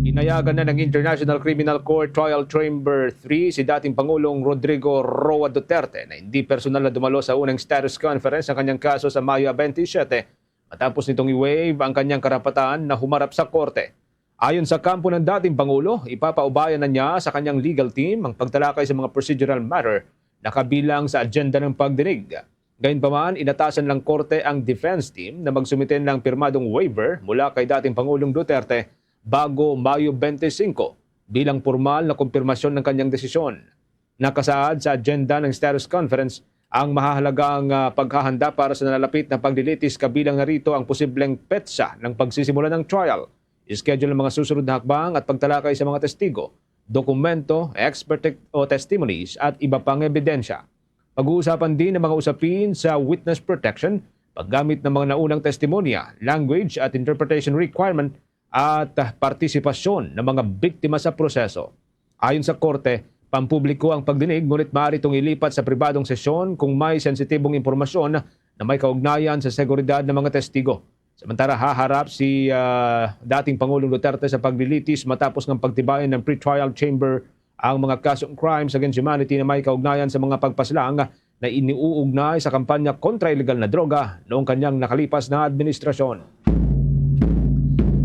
Inayagan na ng International Criminal Court Trial Chamber 3 si dating Pangulong Rodrigo Roa Duterte na hindi personal na dumalo sa unang status conference ng kanyang kaso sa Mayo 27 matapos nitong i-waive ang kanyang karapatan na humarap sa korte. Ayon sa kampo ng dating Pangulo, ipapaubayan na niya sa kanyang legal team ang pagtalakay sa mga procedural matter na kabilang sa agenda ng pagdinig. Gayunpaman, inatasan ng korte ang defense team na magsumite ng pirmadong waiver mula kay dating Pangulong Duterte bago Mayo 25 bilang formal na kumpirmasyon ng kanyang desisyon. Nakasaad sa agenda ng status conference ang mahahalagang paghahanda para sa nalalapit na paglilitis kabilang narito ang posibleng petsa ng pagsisimula ng trial, schedule ng mga susunod na hakbang at pagtalakay sa mga testigo, dokumento, expert o testimonies at iba pang ebidensya. Pag-uusapan din ang mga usapin sa witness protection, paggamit ng mga naunang testimonya, language at interpretation requirement at partisipasyon ng mga biktima sa proseso. Ayon sa korte, pampubliko ang pagdinig ngunit maaari itong ilipat sa pribadong sesyon kung may sensitibong impormasyon na may kaugnayan sa seguridad ng mga testigo. Samantala, haharap si dating Pangulong Duterte sa paglilitis matapos ng pagtibayan ng pre-trial chamber ang mga kasong crimes against humanity na may kaugnayan sa mga pagpaslang na iniuugnay sa kampanya kontra illegal na droga noong kanyang nakalipas na administrasyon.